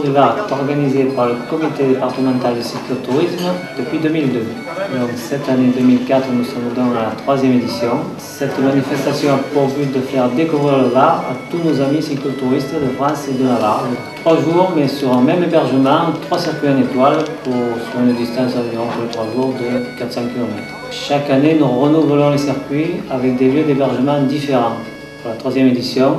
du Var est organisé par le comité départemental de cyclotourisme depuis 2002. Donc cette année 2004, nous sommes donc à la 3e édition. Cette manifestation a pour but de faire découvrir le Var à tous nos amis cyclotouristes de France et de Navarre. 3 jours, mais sur un même hébergement, 3 circuits en étoile sur une distance environ pour les 3 jours de 400 km. Chaque année, nous renouvelons les circuits avec des lieux d'hébergement différents. Pour la 3e édition,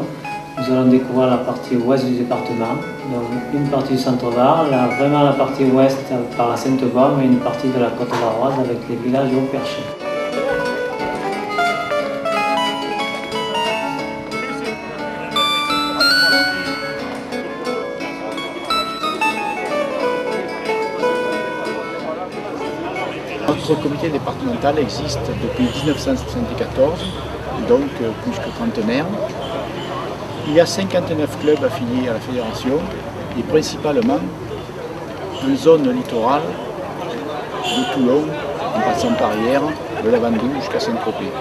nous allons découvrir la partie ouest du département, donc une partie du centre-Var, vraiment la partie ouest par la Sainte-Baume et une partie de la côte varoise avec les villages haut perchés. Notre comité départemental existe depuis 1974, donc plus que trentenaire. Il y a 59 clubs affiliés à la fédération et principalement en zone littorale de Toulon, en passant par hier, de Lavandou jusqu'à Saint-Tropez.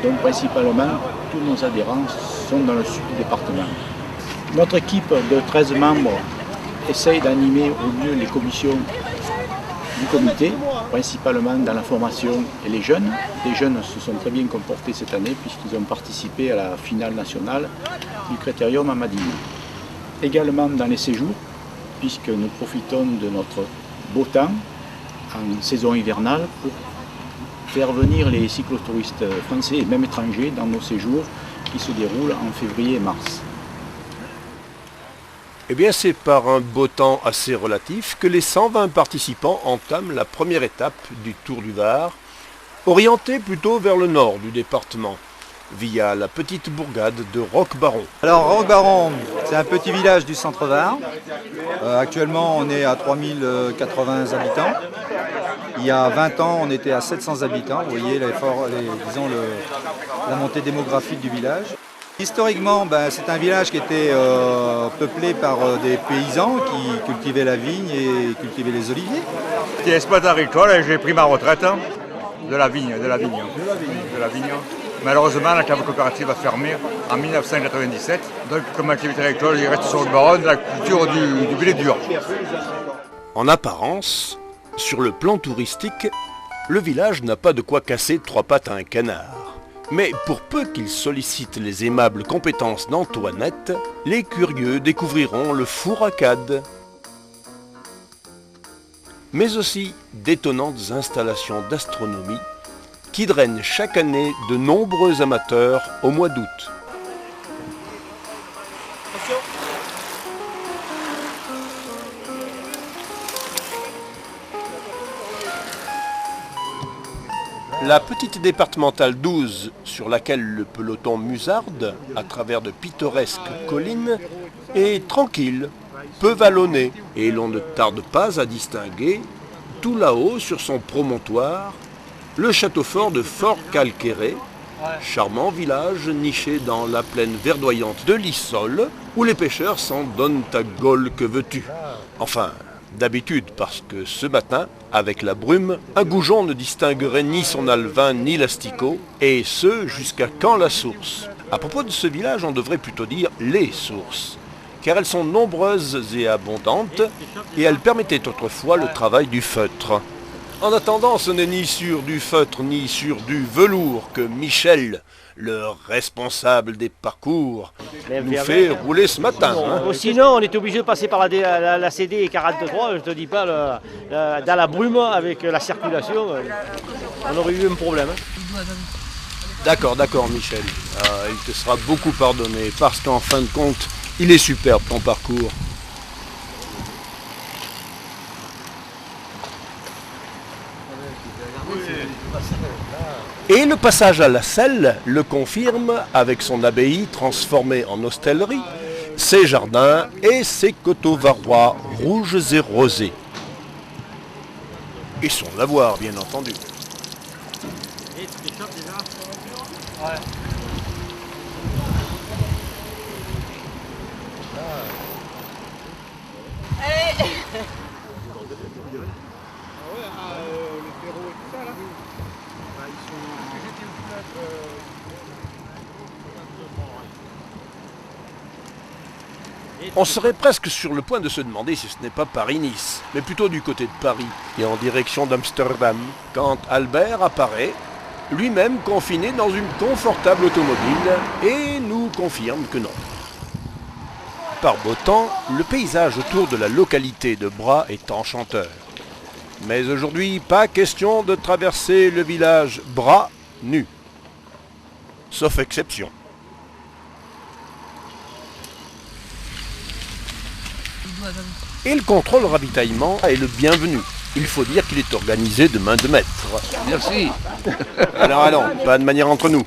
Donc principalement, tous nos adhérents sont dans le sud du département. Notre équipe de 13 membres essaye d'animer au mieux les commissions du comité, principalement dans la formation et les jeunes. Les jeunes se sont très bien comportés cette année puisqu'ils ont participé à la finale nationale du Critérium à Madine. Également dans les séjours, puisque nous profitons de notre beau temps en saison hivernale pour faire venir les cyclotouristes français et même étrangers dans nos séjours qui se déroulent en février et mars. Eh bien, c'est par un beau temps assez relatif que les 120 participants entament la première étape du Tour du Var, orientée plutôt vers le nord du département, via la petite bourgade de Roquebaron. Alors Roquebaron, c'est un petit village du centre-Var. Actuellement, on est à 3080 habitants. Il y a 20 ans, on était à 700 habitants. Vous voyez la montée démographique du village. Historiquement, c'est un village qui était peuplé par des paysans qui cultivaient la vigne et cultivaient les oliviers. J'étais exploitant agricole et j'ai pris ma retraite de la vigne. Malheureusement, la cave coopérative a fermé en 1997. Donc, comme activité agricole, il reste sur le baron de la culture du blé dur. En apparence, sur le plan touristique, le village n'a pas de quoi casser 3 pattes à un canard. Mais pour peu qu'il sollicite les aimables compétences d'Antoinette, les curieux découvriront le four à cade. Mais aussi d'étonnantes installations d'astronomie qui drainent chaque année de nombreux amateurs au mois d'août. La petite départementale 12, sur laquelle le peloton musarde, à travers de pittoresques collines, est tranquille, peu vallonnée, et l'on ne tarde pas à distinguer, tout là-haut sur son promontoire, le château fort de Fort-Calquéré, charmant village niché dans la plaine verdoyante de l'Issole, où les pêcheurs s'en donnent à gaule que veux-tu. Enfin, d'habitude, parce que ce matin, avec la brume, un goujon ne distinguerait ni son alevin ni l'asticot, et ce, jusqu'à quand la source. À propos de ce village, on devrait plutôt dire les sources, car elles sont nombreuses et abondantes, et elles permettaient autrefois le travail du feutre. En attendant, ce n'est ni sur du feutre ni sur du velours que Michel, le responsable des parcours, nous fait rouler ce matin. Sinon, on était obligé de passer par la CD 43, je te dis pas, dans la brume avec la circulation, on aurait eu un problème. D'accord, Michel. Il te sera beaucoup pardonné, parce qu'en fin de compte, il est superbe ton parcours. Et le passage à la selle le confirme avec son abbaye transformée en hostellerie, ses jardins et ses coteaux varois rouges et rosés. Et son lavoir, bien entendu. On serait presque sur le point de se demander si ce n'est pas Paris-Nice, mais plutôt du côté de Paris et en direction d'Amsterdam, quand Albert apparaît, lui-même confiné dans une confortable automobile, et nous confirme que non. Par beau temps, le paysage autour de la localité de Bras est enchanteur. Mais aujourd'hui, pas question de traverser le village Bras nu. Sauf exception. Et le contrôle ravitaillement est le bienvenu. Il faut dire qu'il est organisé de main de maître. Merci. Alors allons, pas de manière entre nous.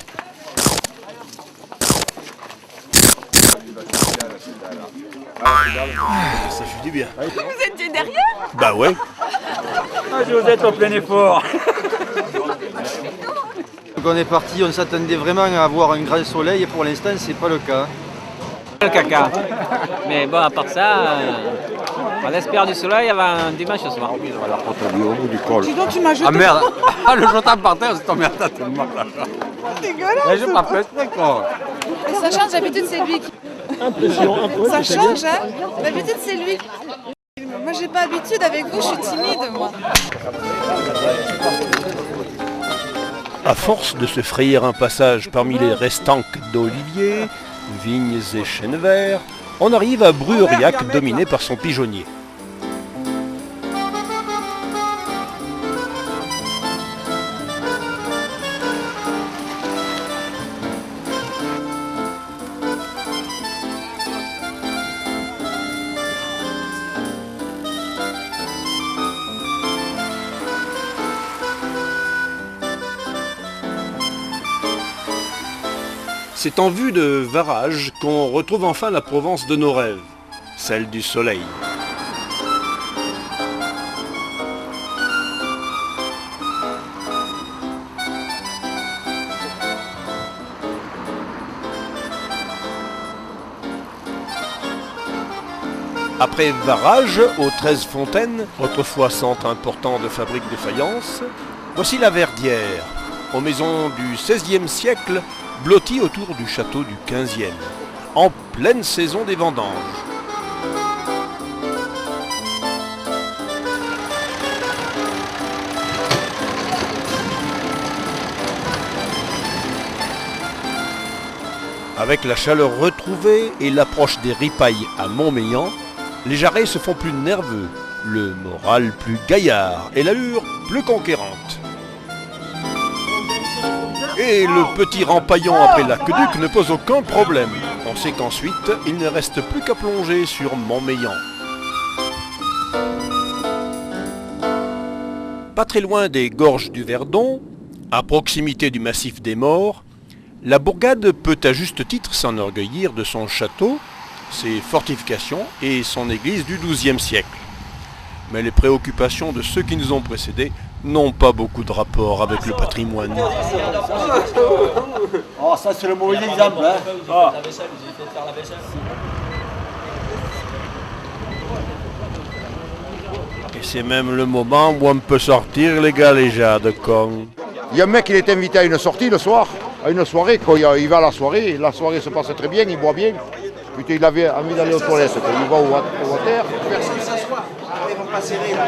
Ça fait du bien. Vous étiez derrière? Bah ouais. Vous êtes au plein effort. Donc on est parti, on s'attendait vraiment à avoir un grand soleil et pour l'instant c'est pas le cas. Le caca. Mais bon, à part ça, on espère du soleil avant un dimanche soir. Dis donc, tu m'as jeté. Ah merde. Ah, le jetant par terre, c'est emmerdant tellement là. Dégueulasse. Je m'en fais quoi. Et ça change, d'habitude c'est lui qui... Ça change, hein. D'habitude c'est lui. Moi j'ai pas habitude avec vous, je suis timide moi. À force de se frayer un passage parmi les restanques d'oliviers, vignes et chênes verts, on arrive à Bruauriac dominé par son pigeonnier. C'est en vue de Varage qu'on retrouve enfin la Provence de nos rêves, celle du soleil. Après Varage, aux 13 fontaines, autrefois centre important de fabrique de faïence, voici la Verdière, aux maisons du XVIe siècle, blotti autour du château du XVe, en pleine saison des vendanges. Avec la chaleur retrouvée et l'approche des ripailles à Montmélian, les jarrets se font plus nerveux, le moral plus gaillard et l'allure plus conquérante. Et le petit rempaillant après l'aqueduc ne pose aucun problème. On sait qu'ensuite, il ne reste plus qu'à plonger sur Montmélian. Pas très loin des gorges du Verdon, à proximité du massif des Morts, la bourgade peut à juste titre s'enorgueillir de son château, ses fortifications et son église du XIIe siècle. Mais les préoccupations de ceux qui nous ont précédés n'ont pas beaucoup de rapport avec le patrimoine. Oh, ça c'est le mauvais exemple, hein. Oh. Et c'est même le moment où on peut sortir les galéjades, con. Il y a un mec qui est invité à une sortie le soir, à une soirée, quand il va à la soirée se passe très bien, il boit bien. Putain, il avait envie d'aller aux toilettes, il va au water. Personne s'assoit. Ils vont pas serrer là.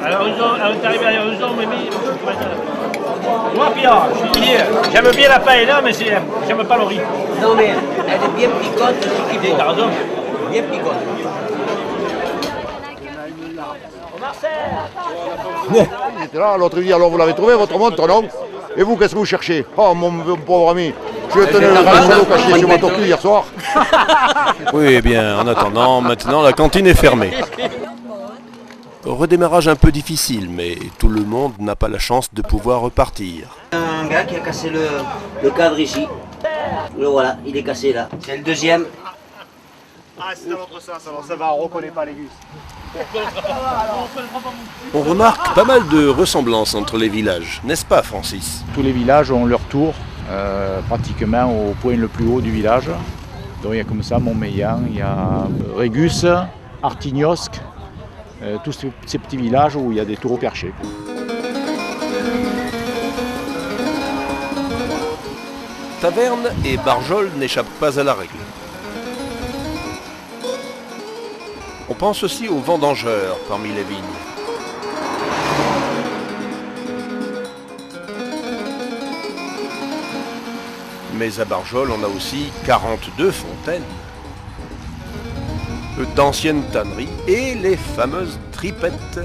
Alors, on est arrivé à Uzon, mais moi, Pierre, je suis hier. J'aime bien la paella, mais j'aime pas le riz. Non, mais elle est bien piquante. T'as raison. Bien piquante. Il était là, l'autre dit, alors vous l'avez trouvé votre montre, non? Et vous, qu'est-ce que vous cherchez? Oh mon pauvre ami, je tenais le grand caché sur ma tortue hier soir. Oui, eh bien, en attendant, maintenant la cantine est fermée. Redémarrage un peu difficile, mais tout le monde n'a pas la chance de pouvoir repartir. Un gars qui a cassé le cadre ici. Le voilà, il est cassé là. C'est le deuxième. Ah, c'est dans l'autre sens, alors ça va, on reconnaît pas les gus. On remarque pas mal de ressemblances entre les villages, n'est-ce pas, Francis? Tous les villages ont leur tour, pratiquement au point le plus haut du village. Donc il y a comme ça Montmélian, il y a Régus, Artignosc, tous ces petits villages où il y a des tours au perché. taverne et Barjol n'échappe pas à la règle. On pense aussi aux vendangeurs parmi les vignes. Mais à Barjol, on a aussi 42 fontaines, d'anciennes tanneries et les fameuses tripettes.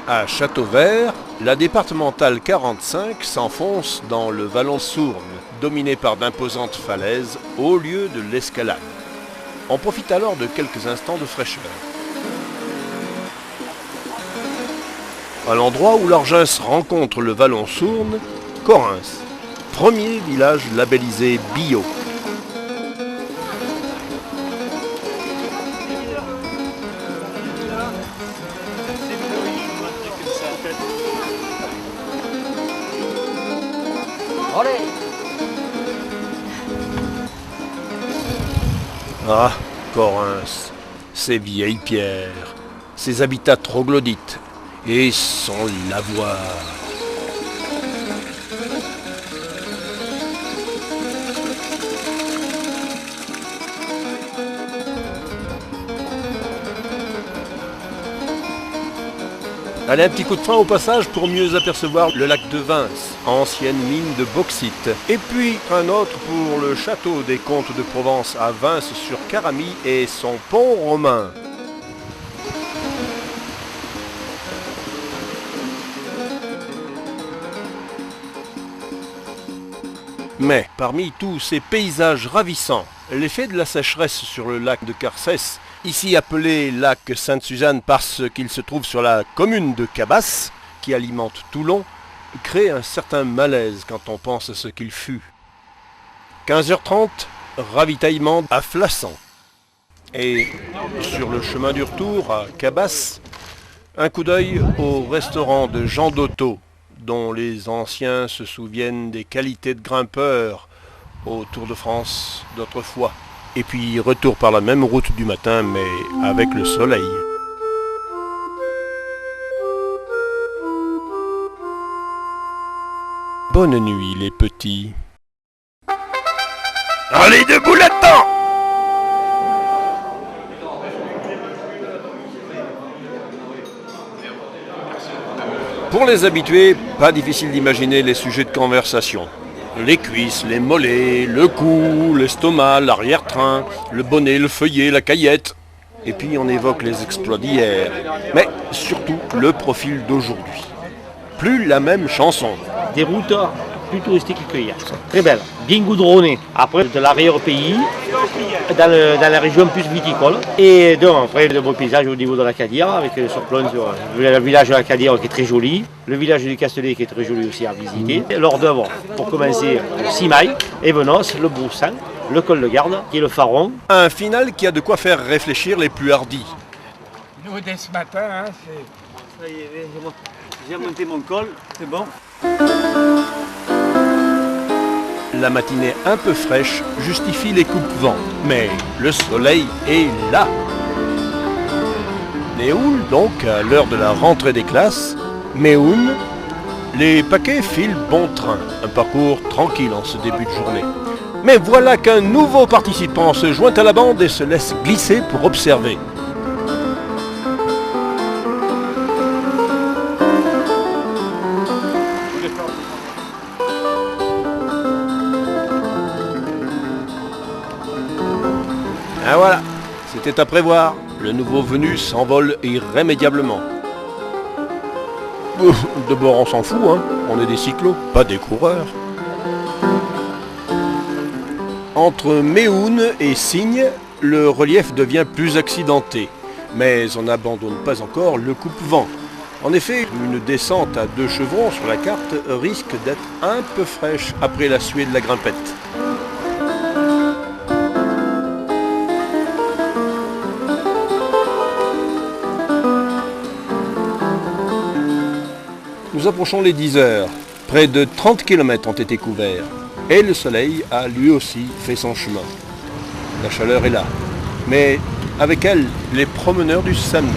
À Châteauvert, la départementale 45 s'enfonce dans le vallon Sourne, dominé par d'imposantes falaises au lieu de l'escalade. On profite alors de quelques instants de fraîcheur. À l'endroit où l'Orgins rencontre le vallon Sourne, Correns, premier village labellisé bio. Ah, Correns, ces vieilles pierres, ces habitats troglodytes et son lavoir. Allez, un petit coup de frein au passage pour mieux apercevoir le lac de Vins, ancienne mine de bauxite. Et puis un autre pour le château des comtes de Provence à Vins-sur-Caramie et son pont romain. Mais parmi tous ces paysages ravissants, l'effet de la sécheresse sur le lac de Carcès, ici appelé lac Sainte-Suzanne parce qu'il se trouve sur la commune de Cabasse, qui alimente Toulon, crée un certain malaise quand on pense à ce qu'il fut. 15h30, ravitaillement à Flassan. Et sur le chemin du retour à Cabasse, un coup d'œil au restaurant de Jean Dotto, dont les anciens se souviennent des qualités de grimpeur au Tour de France d'autrefois. Et puis retour par la même route du matin, mais avec le soleil. Bonne nuit les petits. Allez debout là-dedans! Pour les habitués, pas difficile d'imaginer les sujets de conversation. Les cuisses, les mollets, le cou, l'estomac, l'arrière-train, le bonnet, le feuillet, la caillette. Et puis on évoque les exploits d'hier, mais surtout le profil d'aujourd'hui. Plus la même chanson. Des routes plus touristiques que hier. Très belles, bien goudronnées. Après, de l'arrière-pays, dans la région plus viticole. Et donc, après, de beaux paysages au niveau de la Cadière, avec le surplomb sur le village de la Cadière qui est très joli. Le village du Castellet qui est très joli aussi à visiter. L'hors d'œuvre, pour commencer, le Simaille, Evenos, le Broussin, le col de Garde, qui est le Faron. Un final qui a de quoi faire réfléchir les plus hardis. Nous, dès ce matin, hein, c'est... Ça y est, j'ai monté mon col, c'est bon. La matinée un peu fraîche justifie les coupes-vent, mais le soleil est là. Néoul, donc, à l'heure de la rentrée des classes, Méoun, les paquets filent bon train, un parcours tranquille en ce début de journée. Mais voilà qu'un nouveau participant se joint à la bande et se laisse glisser pour observer. Ah voilà, c'était à prévoir. Le nouveau venu s'envole irrémédiablement. D'abord on s'en fout, hein. On est des cyclos, pas des coureurs. Entre Méoun et Signe, le relief devient plus accidenté. Mais on n'abandonne pas encore le coupe-vent. En effet, une descente à 2 chevrons sur la carte risque d'être un peu fraîche après la suée de la grimpette. Nous approchons les 10 heures. Près de 30 km ont été couverts. Et le soleil a lui aussi fait son chemin. La chaleur est là. Mais Avec elles, les promeneurs du samedi.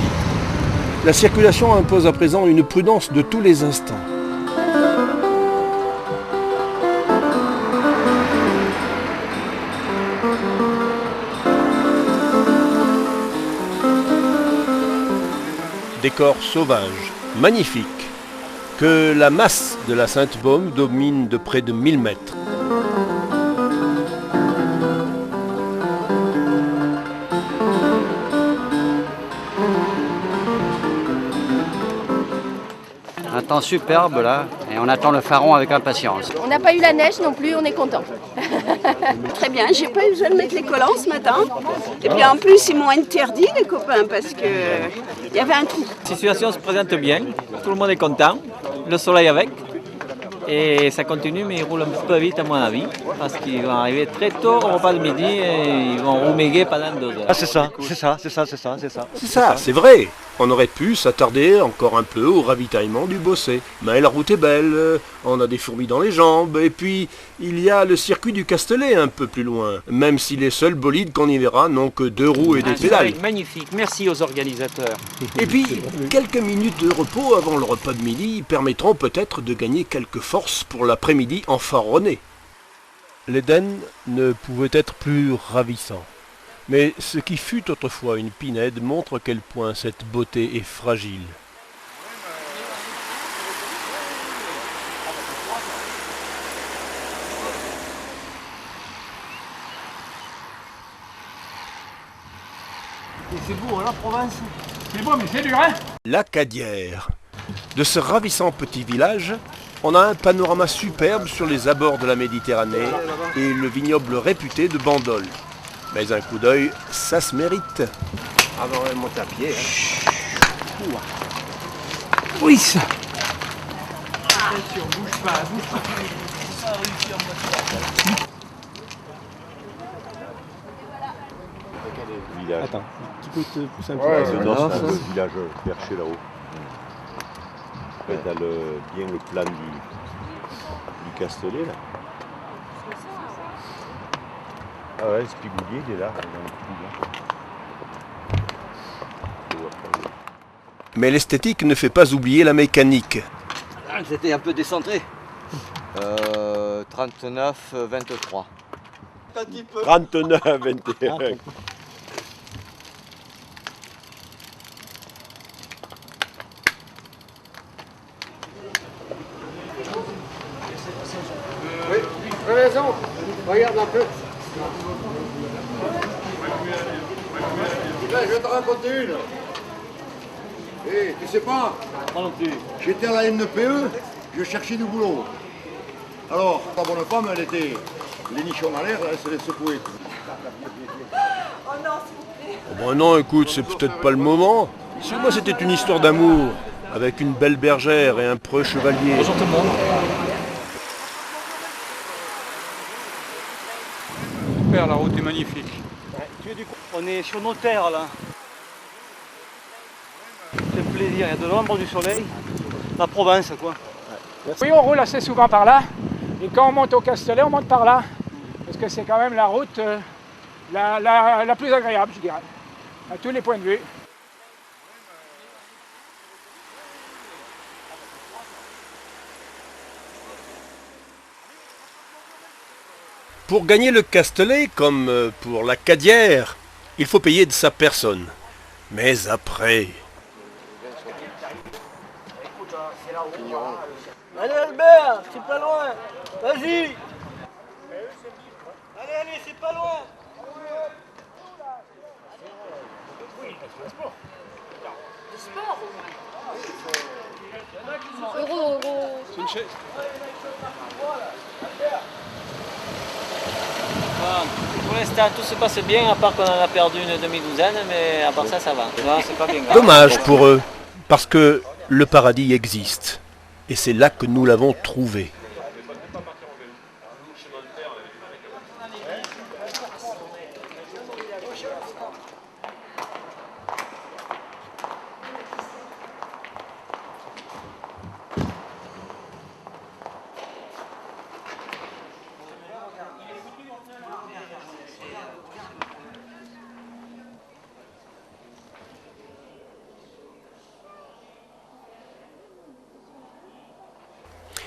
La circulation impose à présent une prudence de tous les instants. Décor sauvage, magnifique, que la masse de la Sainte-Baume domine de près de 1000 mètres. Un temps superbe là, et on attend le Faron avec impatience. On n'a pas eu la neige non plus, on est content. Très bien, j'ai pas eu besoin de mettre les collants ce matin. Et puis en plus, ils m'ont interdit les copains parce que il y avait un trou. La situation se présente bien, tout le monde est content, le soleil avec. Et ça continue, mais ils roulent un petit peu vite à mon avis, parce qu'ils vont arriver très tôt au repas de midi et ils vont rouméguer pendant 2 heures. Ah, c'est ça. C'est ça, c'est vrai. On aurait pu s'attarder encore un peu au ravitaillement du Bossé. Mais la route est belle, on a des fourmis dans les jambes, et puis il y a le circuit du Castellet un peu plus loin, même si les seuls bolides qu'on y verra n'ont que 2 roues et des pédales. Magnifique, merci aux organisateurs. Et puis, quelques minutes de repos avant le repas de midi permettront peut-être de gagner quelques forces pour l'après-midi enfaronné. L'Éden ne pouvait être plus ravissant. Mais ce qui fut autrefois une pinède montre à quel point cette beauté est fragile. Et c'est beau, la Provence. C'est beau, mais c'est dur, hein? La Cadière. De ce ravissant petit village, on a un panorama superbe sur les abords de la Méditerranée et le vignoble réputé de Bandol. Mais un coup d'œil, ça se mérite. Ah ben on va monter à pied. Hein. Oui, ça. Attends, tu peux te pousser un peu. Ouais, plus. c'est ça. C'est le village perché là-haut. En fait, t'as bien le plan du Castellet là. Ah ouais, le Spigoulier il est là. Mais l'esthétique ne fait pas oublier la mécanique. C'était un peu décentré. 39, 23. 39, 21. Oui, tu as raison. Regarde un peu. Là, je vais te raconter une. Tu sais pas, j'étais à la NPE, je cherchais du boulot. Alors, ta bonne femme, elle était les nichons à l'air, elle se les secouait. Oh non, s'il vous plaît. Oh ben non, écoute, c'est peut-être pas le moment. Si moi c'était une histoire d'amour, avec une belle bergère et un preux chevalier. Bonjour tout le monde. Super, la route est magnifique. On est sur nos terres là. C'est plaisir, il y a de l'ombre, du soleil. La Provence quoi. Oui, on roule assez souvent par là. Et quand on monte au Castellet, on monte par là. Parce que c'est quand même la route la plus agréable, je dirais. À tous les points de vue. Pour gagner le Castellet, comme pour la Cadière, il faut payer de sa personne. Mais après... Allez Albert, c'est pas loin. Vas-y. Allez, c'est pas loin. C'est une chaise. Pour l'instant, tout se passe bien, à part qu'on en a perdu une demi-douzaine, mais à part ça, ça va. Non, c'est pas bien grave. Dommage pour eux, parce que le paradis existe. Et c'est là que nous l'avons trouvé.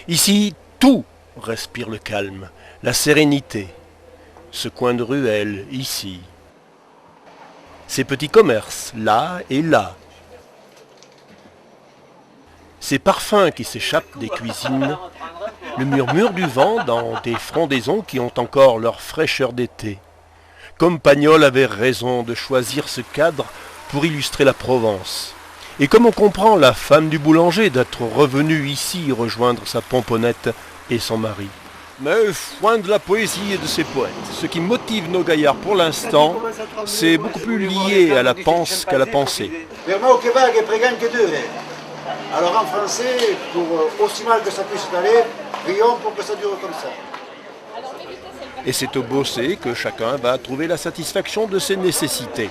Ici, tout respire le calme, la sérénité. Ce coin de ruelle, ici. Ces petits commerces, là et là. Ces parfums qui s'échappent des cuisines. Le murmure du vent dans des frondaisons qui ont encore leur fraîcheur d'été. Comme Pagnol avait raison de choisir ce cadre pour illustrer la Provence. Et comme on comprend la femme du boulanger d'être revenue ici rejoindre sa pomponnette et son mari. Mais foin de la poésie et de ses poètes. Ce qui motive nos gaillards pour l'instant, c'est beaucoup plus lié à la panse qu'à la pensée. Alors en français, pour aussi mal que ça puisse aller, prions pour que ça dure comme ça. Et c'est au bosser que chacun va trouver la satisfaction de ses nécessités.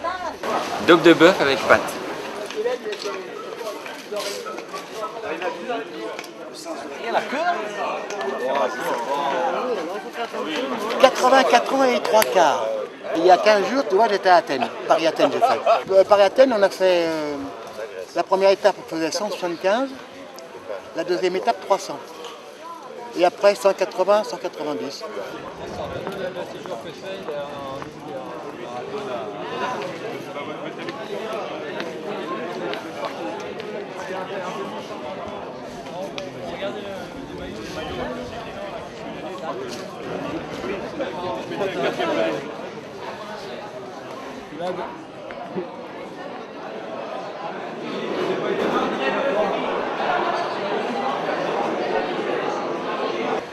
Dogue de bœuf avec pâte. La queue 84 ans et 3 quarts. Il y a 15 jours, tu vois, j'étais à Athènes. Paris-Athènes, j'ai fait. Paris-Athènes, on a fait... la première étape, on faisait 175. La deuxième étape, 300. Et après, 180, 190.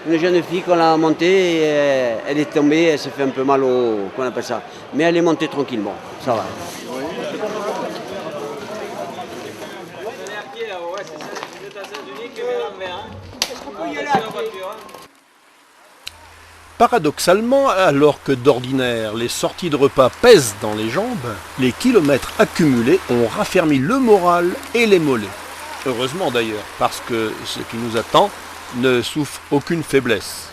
Une jeune fille qu'on a montée, et elle est tombée, elle s'est fait un peu mal au... qu'on appelle ça. Mais elle est montée tranquillement, ça va. Paradoxalement, alors que d'ordinaire les sorties de repas pèsent dans les jambes, les kilomètres accumulés ont raffermi le moral et les mollets. Heureusement d'ailleurs, parce que ce qui nous attend ne souffre aucune faiblesse.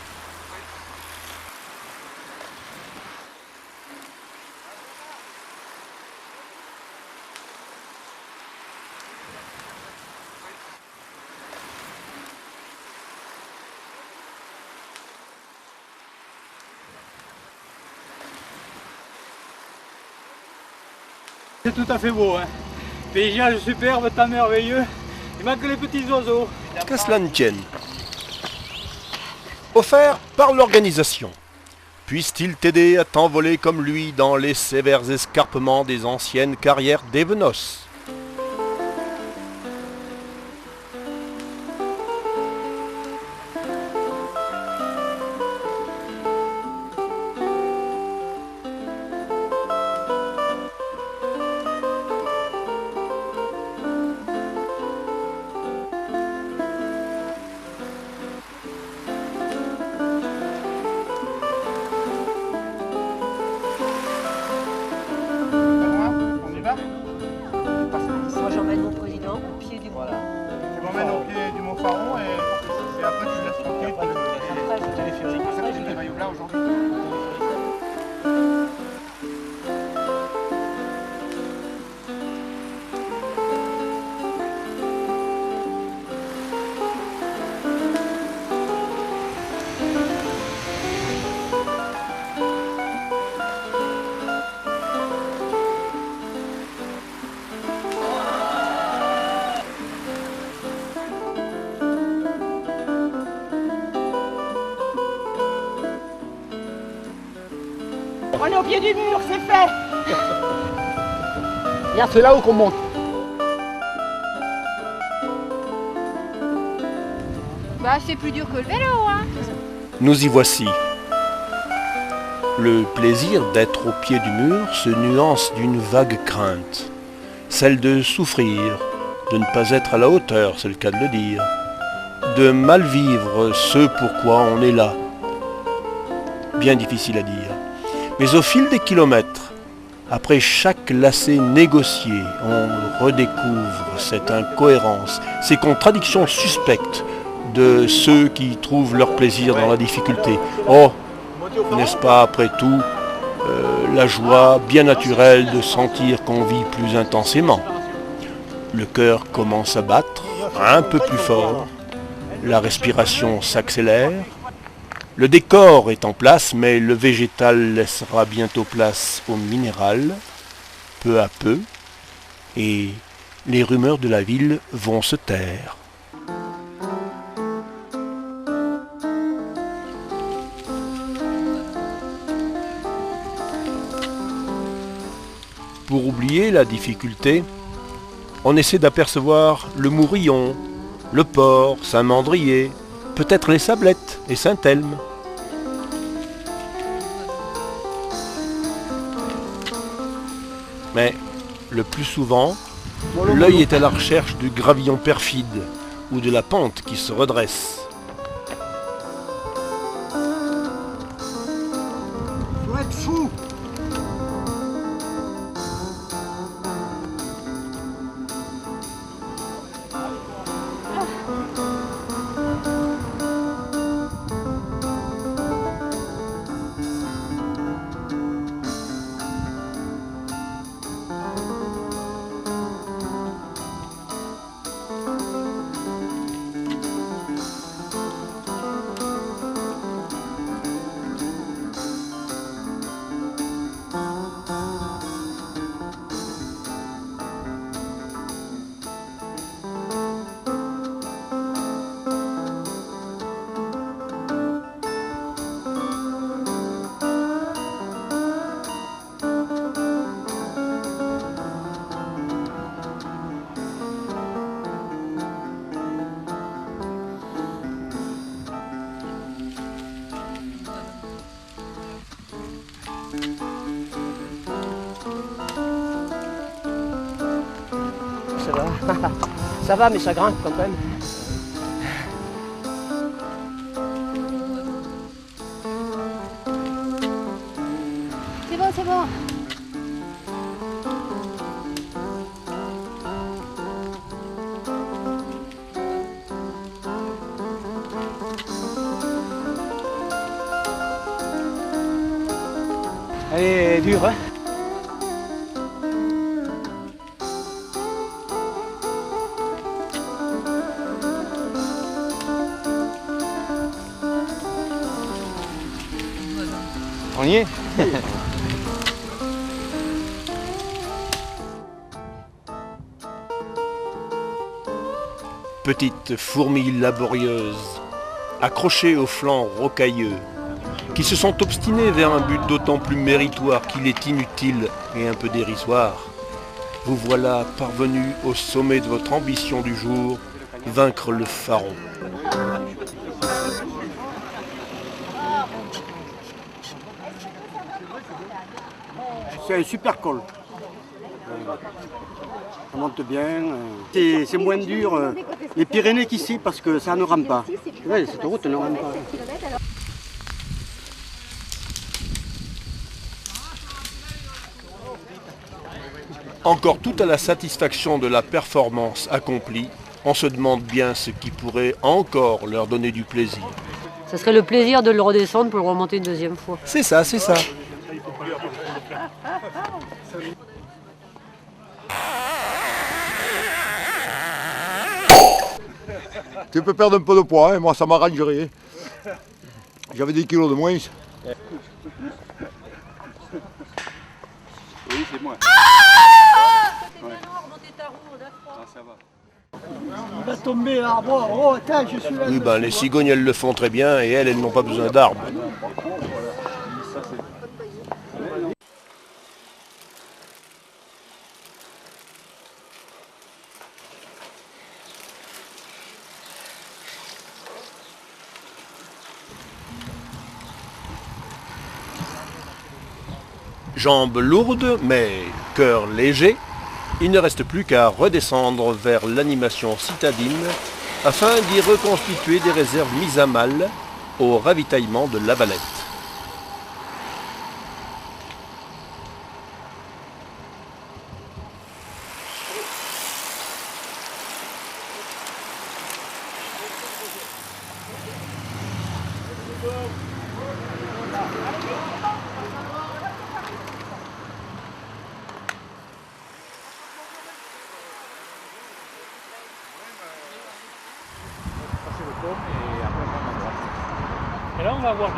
C'est tout à fait beau, hein. Paysage superbe, temps merveilleux. Il manque les petits oiseaux. Qu'à cela ne tienne. Offert par l'organisation. Puisse-t-il t'aider à t'envoler comme lui dans les sévères escarpements des anciennes carrières d'Evenos. Moi j'emmène mon président au pied du Mont. Tu m'emmènes au pied du Mont Faron et après tu me laisses tranquille pour le téléphérique. C'est ça que j'ai le maillot blanc aujourd'hui. On est au pied du mur, c'est fait. Regarde, c'est là-haut qu'on monte. Bah c'est plus dur que le vélo, hein. Nous y voici. Le plaisir d'être au pied du mur se nuance d'une vague crainte. Celle de souffrir, de ne pas être à la hauteur, c'est le cas de le dire. De mal vivre ce pourquoi on est là. Bien difficile à dire. Mais au fil des kilomètres, après chaque lacet négocié, on redécouvre cette incohérence, ces contradictions suspectes de ceux qui trouvent leur plaisir dans la difficulté. Oh, n'est-ce pas après tout la joie bien naturelle de sentir qu'on vit plus intensément. Le cœur commence à battre un peu plus fort La respiration s'accélère. Le décor est en place, mais le végétal laissera bientôt place au minéral, peu à peu, et les rumeurs de la ville vont se taire. Pour oublier la difficulté, on essaie d'apercevoir le Mourillon, le Port, Saint-Mandrier, peut-être les Sablettes et Saint-Elme. Mais le plus souvent, l'œil est à la recherche du gravillon perfide ou de la pente qui se redresse. Faut être fou. Ça va. Ça va, mais ça grimpe quand même. C'est bon, c'est bon. Elle est dure, hein. On y est. Petites fourmis laborieuses, accrochées aux flancs rocailleux, qui se sont obstinés vers un but d'autant plus méritoire qu'il est inutile et un peu dérisoire. Vous voilà parvenus au sommet de votre ambition du jour, vaincre le Faron. C'est un super col. Ça monte bien. C'est moins dur les Pyrénées qu'ici parce que ça ne rame pas. Oui, cette route ne rame pas. Encore tout à la satisfaction de la performance accomplie, on se demande bien ce qui pourrait encore leur donner du plaisir. Ça serait le plaisir de le redescendre pour le remonter une deuxième fois. C'est ça, c'est ça. Tu peux perdre un peu de poids, hein, moi ça m'arrangerait. J'avais des kilos de moins. Oui, c'est moi. Il va tomber l'arbre. Oh, attends, je suis là. Oui, ben, les cigognes, elles le font très bien et elles n'ont pas besoin d'arbres. Jambes lourdes, mais cœur léger, il ne reste plus qu'à redescendre vers l'animation citadine afin d'y reconstituer des réserves mises à mal au ravitaillement de La Valette. va avoir de...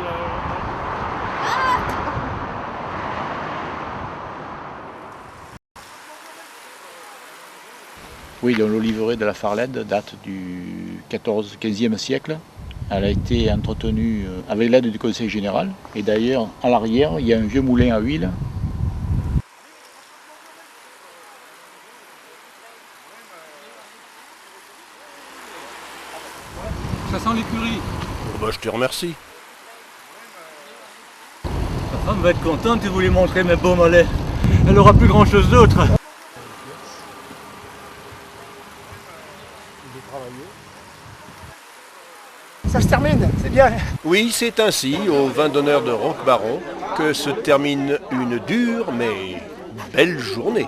Oui, donc l'oliveraie de la Farlède date du 14-15e siècle. Elle a été entretenue avec l'aide du Conseil général. Et d'ailleurs, à l'arrière, il y a un vieux moulin à huile. Ça sent l'écurie. Bah, je te remercie. Ma femme va être contente de vous lui montrer mes beaux mollets. Elle n'aura plus grand chose d'autre. Ça se termine, c'est bien. Oui, c'est ainsi, au vin d'honneur de Roquebaron, que se termine une dure mais belle journée.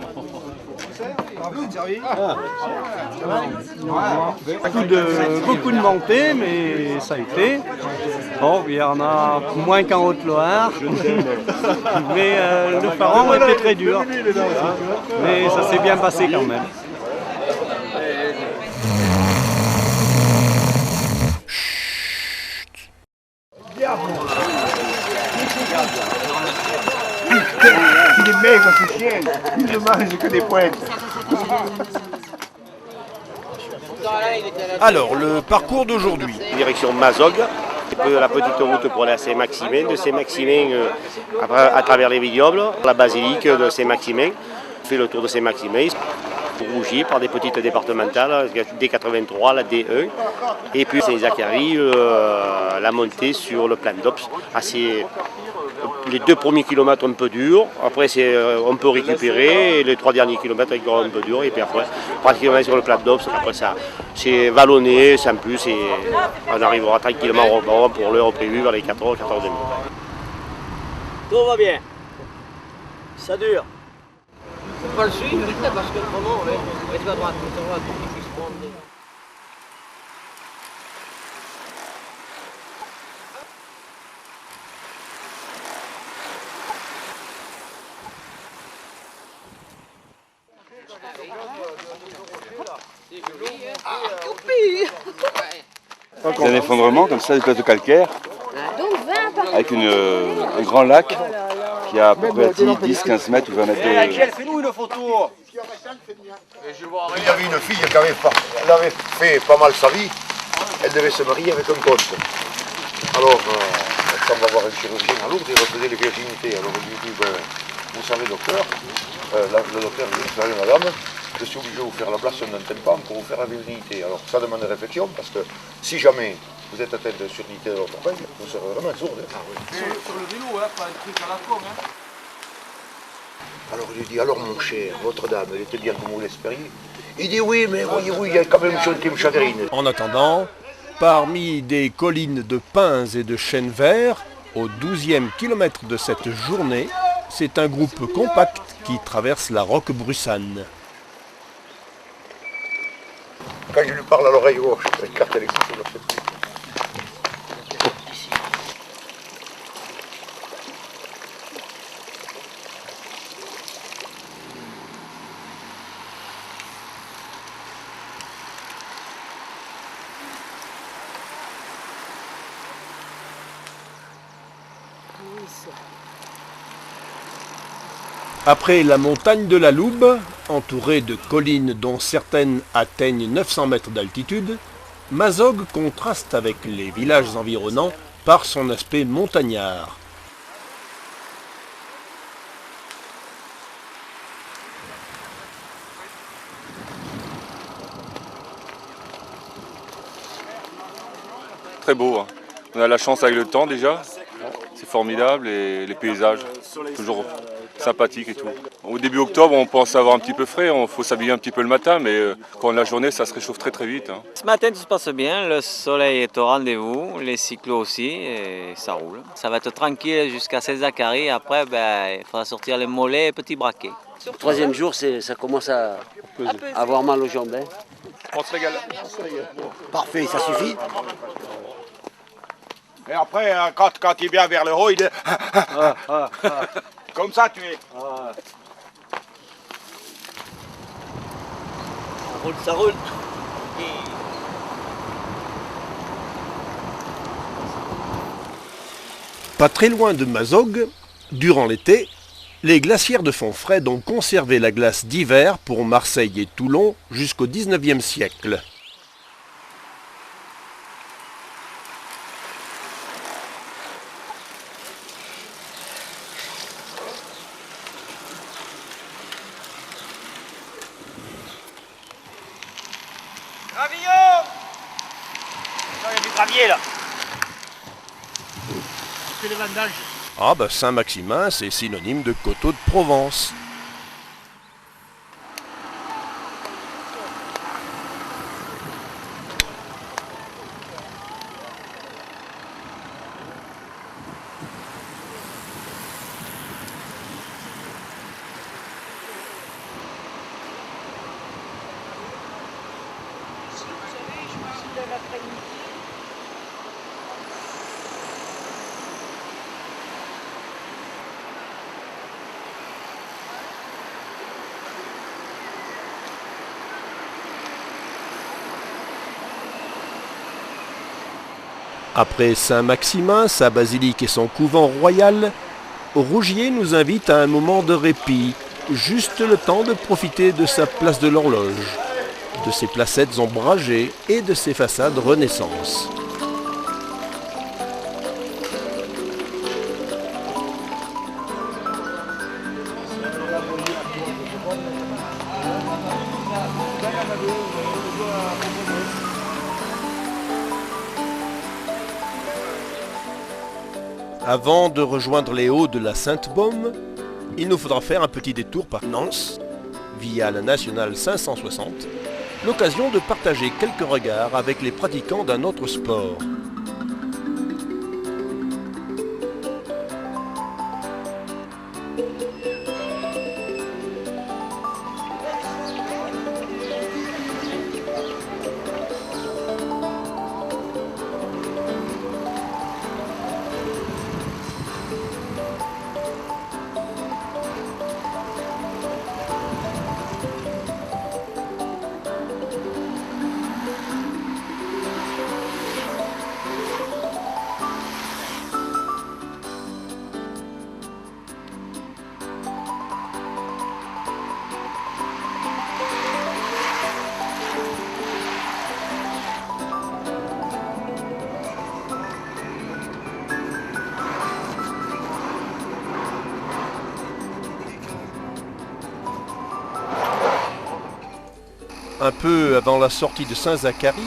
Beaucoup de montées, mais ça a été. Bon, il y en a moins qu'en Haute-Loire. Mais le Faron était très dur. Mais ça s'est bien passé quand même. Il est maigre ce chien, il ne mange que des pointes. Alors, le parcours d'aujourd'hui. Direction Mazog, la petite route pour aller à Saint-Maximin, de Saint-Maximin à travers les vignobles, la basilique de Saint-Maximin. On fait le tour de Saint-Maximin, rougi par des petites départementales, D83, la D1, et puis Saint-Zacharie, la montée sur le plan d'Ops, les 2 premiers kilomètres un peu durs, après on peut récupérer, et les 3 derniers kilomètres encore un peu durs, et puis après, pratiquement sur le plat d'Ops, après ça, c'est vallonné, sans plus, et on arrivera tranquillement au rebord pour l'heure prévue vers les 14h, 14h30. Tout va bien. Ça dure. On va le suivre parce que vraiment, on va à droite, C'est un effondrement comme ça du plateau calcaire avec un grand lac qui a à peu près 10-15 mètres ou 20 mètres de... Fais-nous une photo. Il y avait une fille qui avait fait pas mal sa vie, elle devait se marier avec un comte. Alors, on va voir un chirurgien à Lourdes, il refaisait les virginités. Alors il lui dit, vous savez docteur, le docteur lui dit, vous savez madame, je suis obligé de vous faire l'ablation d'un tympan pour vous faire la virginité. Alors ça demande réflexion parce que si jamais vous êtes atteinte de surdité de votre oreille, vous serez vraiment sourde. Sur le vélo, pas un truc à la con. Alors il lui dit, alors mon cher, votre dame, elle était bien comme vous l'espériez. Il dit oui, mais voyez-vous, il y a quand même une chose qui me chagrine. En attendant, parmi des collines de pins et de chênes verts, au 12e kilomètre de cette journée, c'est un groupe compact qui traverse la Roquebrussanne. Quand je lui parle à l'oreille gauche, avec carte électrique, je le fais plus. Après la montagne de la Loube, entourée de collines dont certaines atteignent 900 mètres d'altitude, Mazog contraste avec les villages environnants par son aspect montagnard. Très beau, hein. On a la chance avec le temps déjà, c'est formidable et les paysages, toujours sympathiques et tout. Au début octobre, on pense avoir un petit peu frais, il faut s'habiller un petit peu le matin, mais quand la journée, ça se réchauffe très très vite. Hein. Ce matin, tout se passe bien, le soleil est au rendez-vous, les cyclos aussi, et ça roule. Ça va être tranquille jusqu'à Saint-Zacharie, après, il faudra sortir les mollets et petits braquets. Le 3e jour, ça commence à avoir mal aux jambes. Hein. On se régale. Parfait, ça suffit. Et après, quand il vient vers le haut, il est... Comme ça, tu es. Ça roule. Pas très loin de Mazog, durant l'été, les glacières de Fontfrède ont conservé la glace d'hiver pour Marseille et Toulon jusqu'au XIXe siècle. Gravillon! Il y a du gravier là. C'est les vendanges. Ah bah Saint-Maximin, c'est synonyme de coteau de Provence. Après Saint-Maximin, sa basilique et son couvent royal, Rougier nous invite à un moment de répit, juste le temps de profiter de sa place de l'horloge, de ses placettes ombragées et de ses façades Renaissance. Avant de rejoindre les hauts de la Sainte-Baume, il nous faudra faire un petit détour par Nance, via la nationale 560, l'occasion de partager quelques regards avec les pratiquants d'un autre sport. Un peu avant la sortie de Saint-Zacharie,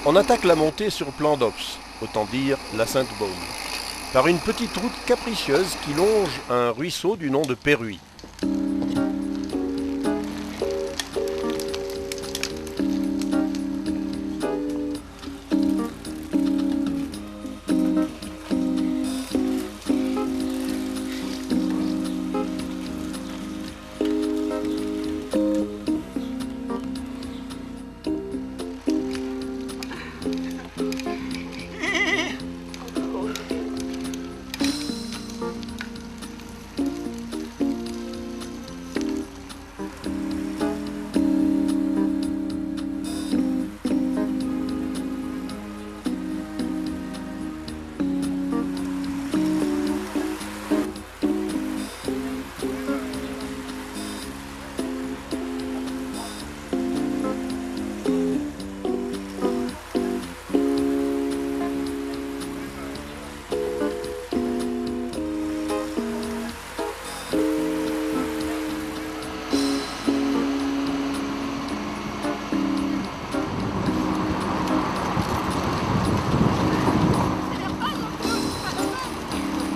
on attaque la montée sur Plan d'Ops, autant dire la Sainte-Baume, par une petite route capricieuse qui longe un ruisseau du nom de Péruy.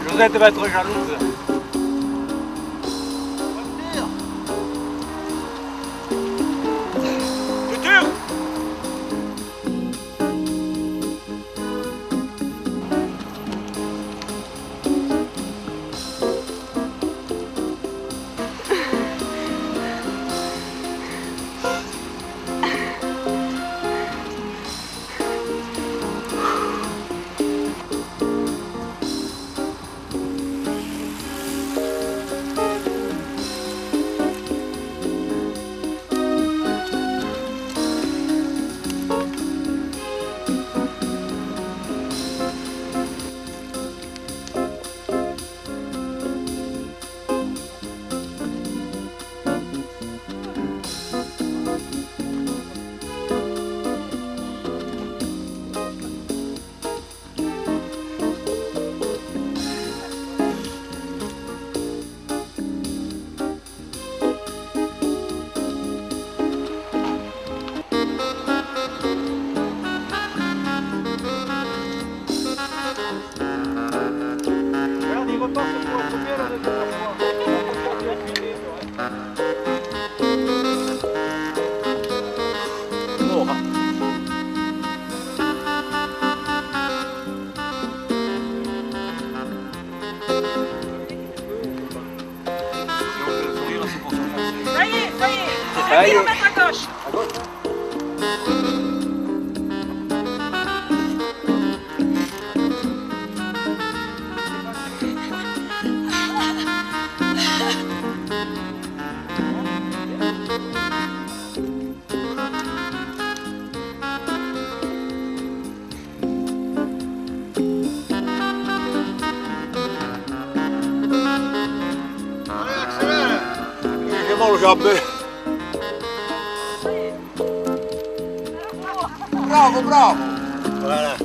Josette va être jalouse. Ça y est, mettre à gauche. J'ai mal aux jambes. Bravo, bravo. Voilà.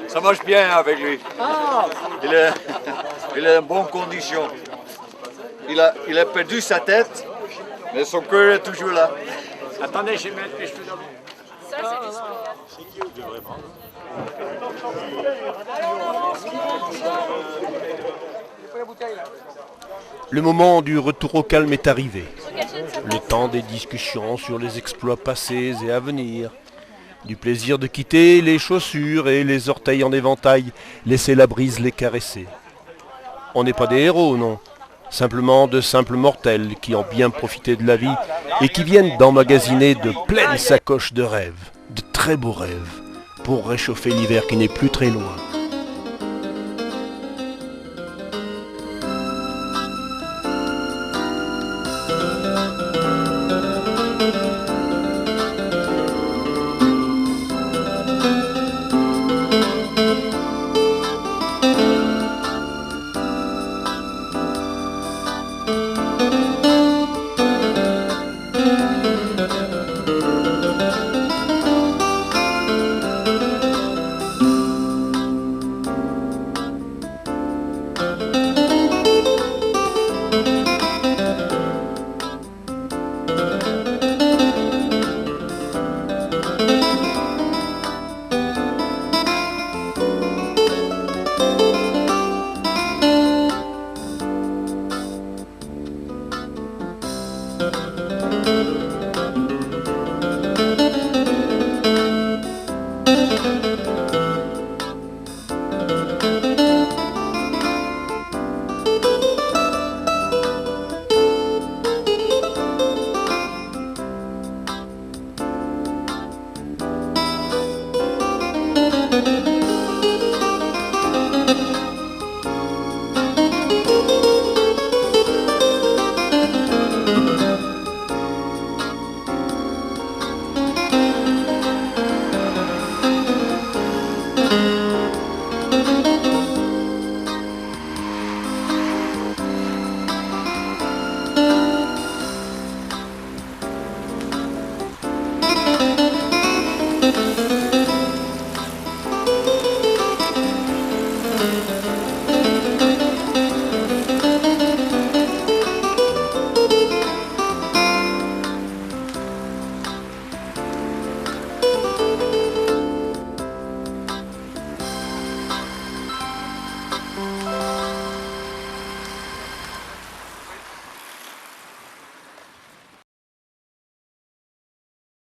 Ça marche bien avec lui. Il est en bonne condition. Il a perdu sa tête, mais son cœur est toujours là. Attendez, je vais mettre les cheveux d'abord. Ça, Le moment du retour au calme est arrivé. Le temps des discussions sur les exploits passés et à venir. Du plaisir de quitter les chaussures et les orteils en éventail, laisser la brise les caresser. On n'est pas des héros, non. Simplement de simples mortels qui ont bien profité de la vie et qui viennent d'emmagasiner de pleines sacoches de rêves, de très beaux rêves, pour réchauffer l'hiver qui n'est plus très loin.